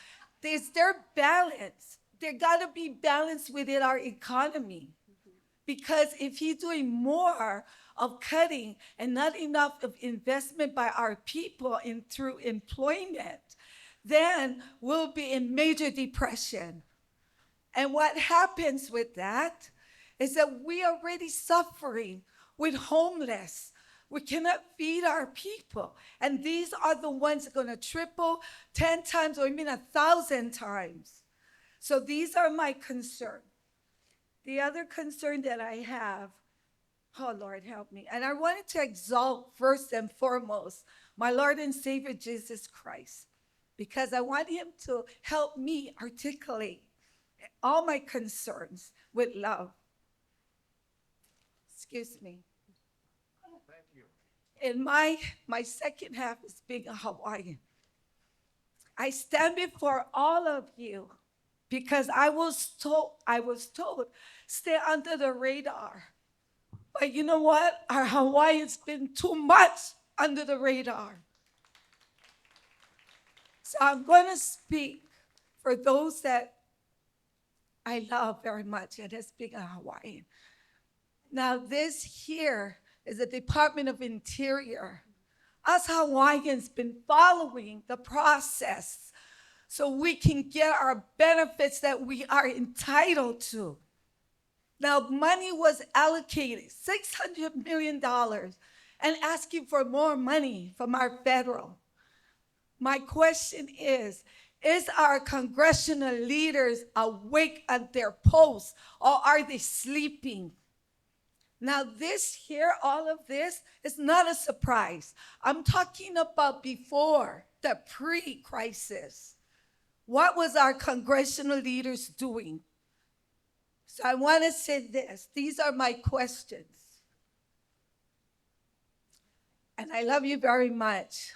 Is there balance? There gotta be balance within our economy. Because if he's doing more of cutting and not enough of investment by our people through employment, then we'll be in major depression. And what happens with that is that we are already suffering with homeless. We cannot feed our people. And these are the ones that are going to triple 10 times or even 1,000 times. So these are my concerns. The other concern that I have, oh Lord, help me. And I wanted to exalt first and foremost my Lord and Savior Jesus Christ, because I want him to help me articulate all my concerns with love. Excuse me. And my second half is being a Hawaiian. I stand before all of you because I was told, stay under the radar. But you know what? Our Hawaiians been too much under the radar. So I'm going to speak for those that I love very much, and that's being a Hawaiian. Now this here is the Department of Interior. Us Hawaiians been following the process so we can get our benefits that we are entitled to. Now, money was allocated, $600 million, and asking for more money from our federal. My question is our congressional leaders awake at their posts or are they sleeping? Now, this here, all of this is not a surprise. I'm talking about before the pre crisis. What was our congressional leaders doing? So I want to say this. These are my questions. And I love you very much.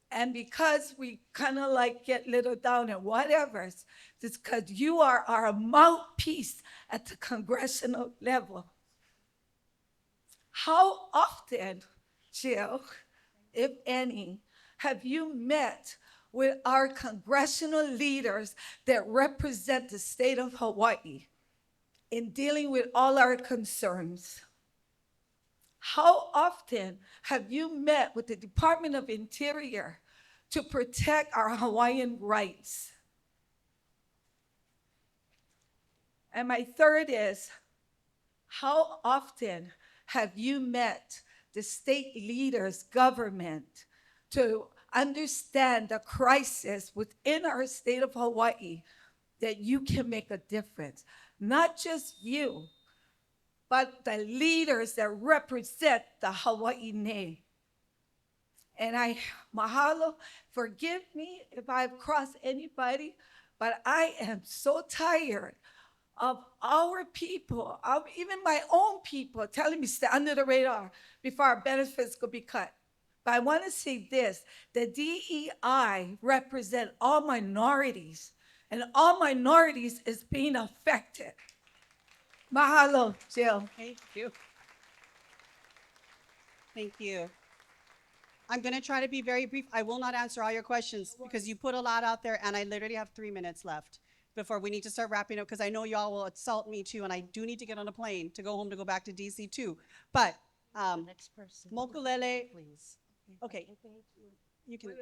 And because we kind of like get little down and whatever, it's because you are our mouthpiece at the congressional level. How often, Jill, if any, have you met with our congressional leaders that represent the state of Hawaii in dealing with all our concerns? How often have you met with the Department of Interior to protect our Hawaiian rights? And my third is, how often have you met the state leaders, government, to understand the crisis within our state of Hawaii that you can make a difference? Not just you, but the leaders that represent the Hawaii name. And mahalo, forgive me if I've crossed anybody, but I am so tired of our people, of even my own people, telling me stay under the radar before our benefits could be cut. But I want to say this, the DEI represent all minorities, and all minorities is being affected. Mahalo, Jill. Thank you. Thank you. I'm going to try to be very brief. I will not answer all your questions because you put a lot out there, and I literally have 3 minutes left before we need to start wrapping up because I know y'all will assault me too, and I do need to get on a plane to go home to go back to DC too. But Next person. Mokulele, Please. okay, you can,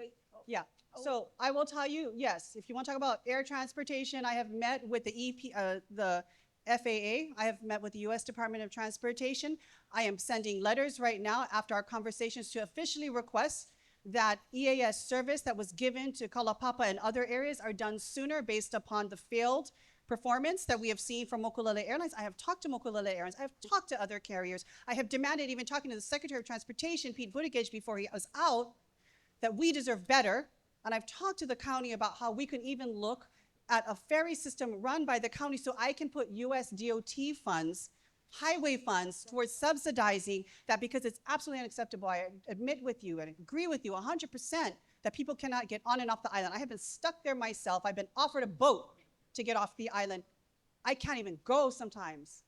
yeah. So I will tell you, yes, if you want to talk about air transportation, I have met with the FAA. I have met with the U.S. Department of Transportation. I am sending letters right now after our conversations to officially request that EAS service that was given to Kalapapa and other areas are done sooner based upon the failed performance that we have seen from Mokulele Airlines. I have talked to Mokulele Airlines. I have talked to other carriers. I have demanded, even talking to the Secretary of Transportation, Pete Buttigieg, before he was out, that we deserve better. And I've talked to the county about how we can even look at a ferry system run by the county so I can put US DOT funds, highway funds, towards subsidizing that, because it's absolutely unacceptable. I admit with you and agree with you 100% that people cannot get on and off the island. I have been stuck there myself. I've been offered a boat to get off the island. I can't even go sometimes.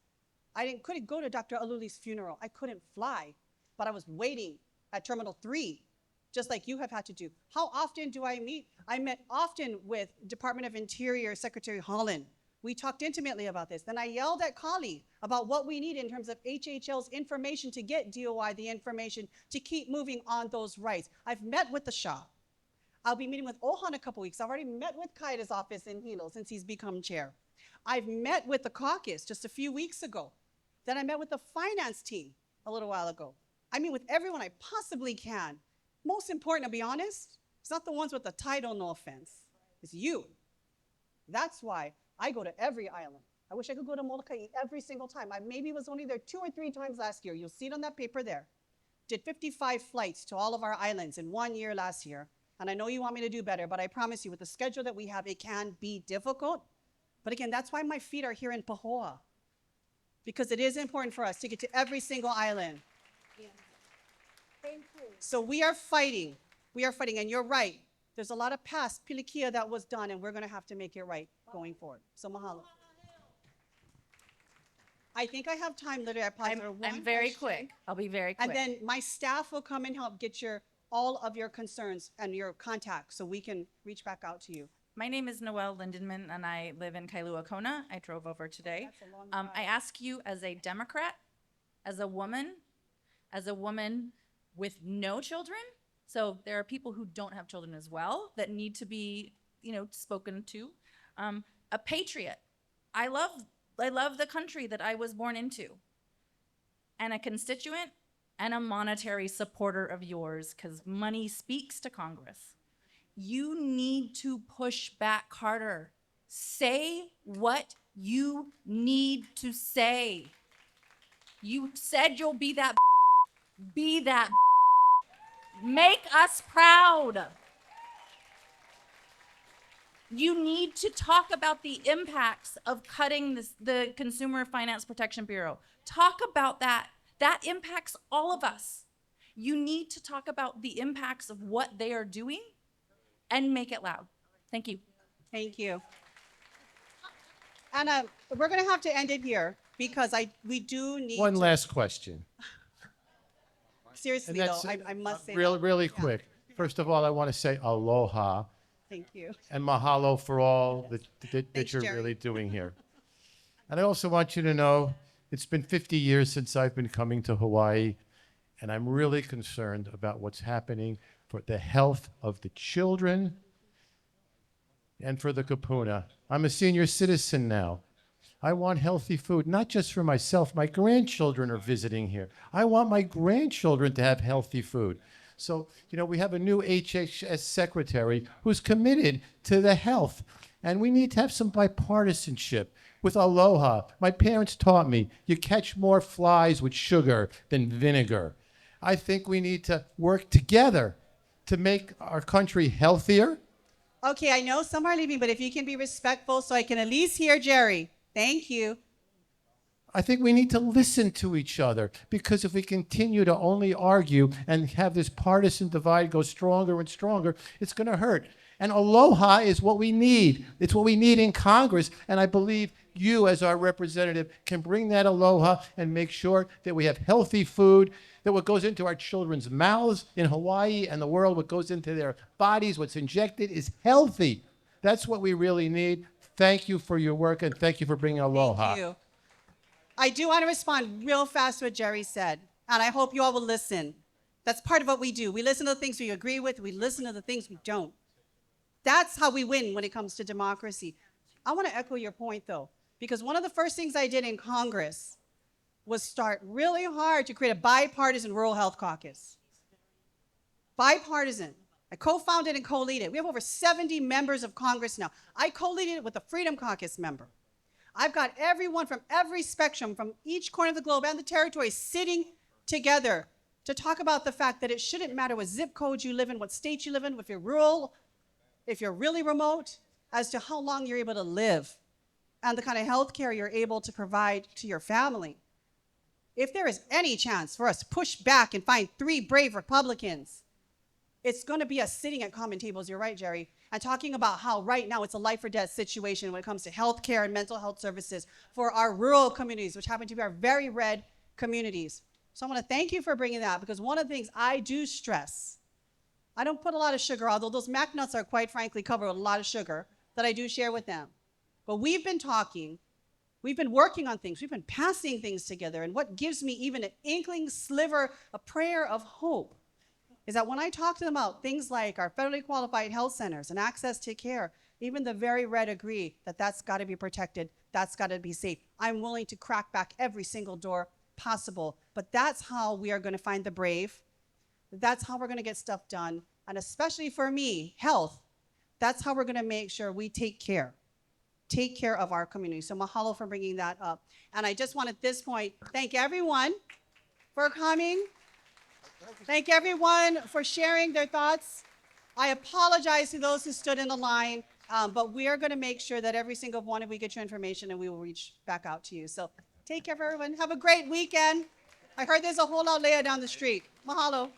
Couldn't go to Dr. Aluli's funeral. I couldn't fly, but I was waiting at Terminal 3, just like you have had to do. How often do I meet? I met often with Department of Interior Secretary Holland. We talked intimately about this. Then I yelled at Kali about what we need in terms of HHL's information to get DOI the information to keep moving on those rights. I've met with the Shah. I'll be meeting with Ohan in a couple weeks. I've already met with Kaida's office in Hilo since he's become chair. I've met with the caucus just a few weeks ago. Then I met with the finance team a little while ago. I meet with everyone I possibly can. Most important, to be honest, it's not the ones with the title, no offense. It's you. That's why I go to every island. I wish I could go to Molokai every single time. I maybe was only there 2 or 3 times last year. You'll see it on that paper there. Did 55 flights to all of our islands in 1 year last year. And I know you want me to do better, but I promise you, with the schedule that we have, it can be difficult. But again, that's why my feet are here in Pahoa, because it is important for us to get to every single island. So we are fighting. We are fighting, and you're right. There's a lot of past pilikia that was done, and we're going to have to make it right going forward. So mahalo. I think I have time, literally. I apologize for one I'm very question. quick. I'll be very quick. And then my staff will come and help get all of your concerns and your contacts so we can reach back out to you. My name is Noelle Lindenman, and I live in Kailua Kona. I drove over today. That's a long drive. I ask you, as a Democrat, as a woman with no children, so there are people who don't have children as well that need to be, spoken to. A patriot. I love the country that I was born into. And a constituent and a monetary supporter of yours, because money speaks to Congress. You need to push back harder. Say what you need to say. You said you'll be that. Be that. Make us proud. You need to talk about the impacts of cutting the Consumer Finance Protection Bureau. Talk about that. That impacts all of us. You need to talk about the impacts of what they are doing and make it loud. Thank you. Thank you. And we're going to have to end it here because we do need One to, last question. seriously And though, that's I must say really, that. really quick. First of all, I want to say aloha Thank you. and mahalo for all that Thanks, you're Jerry. really doing here. And I also want you to know it's been 50 years since I've been coming to Hawaii, and I'm really concerned about what's happening for the health of the children and for the kupuna. I'm a senior citizen now. I want healthy food, not just for myself. My grandchildren are visiting here. I want my grandchildren to have healthy food. So, we have a new HHS secretary who's committed to the health. And we need to have some bipartisanship with aloha. My parents taught me you catch more flies with sugar than vinegar. I think we need to work together to make our country healthier. Okay, I know some are leaving, but if you can be respectful so I can at least hear Jerry. Thank you. I think we need to listen to each other, because if we continue to only argue and have this partisan divide go stronger and stronger, it's going to hurt. And aloha is what we need. It's what we need in Congress. And I believe you, as our representative, can bring that aloha and make sure that we have healthy food, that what goes into our children's mouths in Hawaii and the world, what goes into their bodies, what's injected, is healthy. That's what we really need. Thank you for your work, and thank you for bringing aloha. Thank you. I do want to respond real fast to what Jerry said, and I hope you all will listen. That's part of what we do. We listen to the things we agree with. We listen to the things we don't. That's how we win when it comes to democracy. I want to echo your point, though, because one of the first things I did in Congress was start really hard to create a bipartisan rural health caucus. Bipartisan. I co-founded and co-lead it. We have over 70 members of Congress now. I co-leaded it with a Freedom Caucus member. I've got everyone from every spectrum, from each corner of the globe and the territory, sitting together to talk about the fact that it shouldn't matter what zip code you live in, what state you live in, if you're rural, if you're really remote, as to how long you're able to live and the kind of health care you're able to provide to your family. If there is any chance for us to push back and find 3 brave Republicans, it's going to be us sitting at common tables, you're right, Jerry, and talking about how right now it's a life or death situation when it comes to health care and mental health services for our rural communities, which happen to be our very red communities. So I want to thank you for bringing that, because one of the things I do stress, I don't put a lot of sugar, although those Mac nuts are quite frankly covered with a lot of sugar that I do share with them. But we've been talking, we've been working on things, we've been passing things together, and what gives me even an inkling sliver, a prayer of hope, is that when I talk to them about things like our federally qualified health centers and access to care, even the very red agree that that's got to be protected, that's got to be safe. I'm willing to crack back every single door possible, but that's how we are going to find the brave. That's how we're going to get stuff done. And especially for me, health, that's how we're going to make sure we take care of our community. So mahalo for bringing that up. And I just want at this point, thank everyone for coming. Thank everyone for sharing their thoughts. I apologize to those who stood in the line, but we are going to make sure that every single one of we get your information and we will reach back out to you. So take care, everyone. Have a great weekend. I heard there's a whole lot later down the street. Mahalo.